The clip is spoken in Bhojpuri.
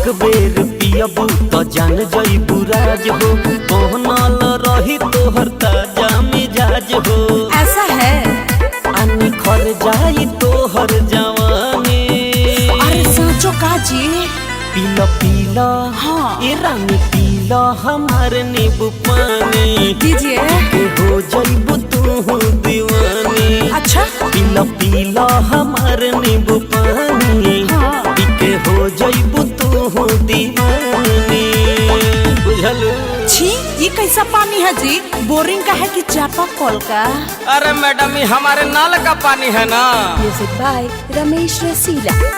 एक बेर पियबू तो जान जइबू राज हो, पहनल रही तोहर ताजा मिजाज हो। ऐसा है आनी खर जाई तोहर जवानी। अरे सांचो काजी पीला पीला हाँ ए रानी पीला हमारे नींबू पानी, दीजिए हो जइबू तू दीवानी। अच्छा पीला पीला हमारे नींबू पानी, हाँ पीके हो जइबू तू दीवानी। बुझलू? छी ये कैसा पानी है जी? बोरिंग का है कि चापा कल का? अरे मैडम ये हमारे नल का पानी है ना। Music by Ramesh Rasila.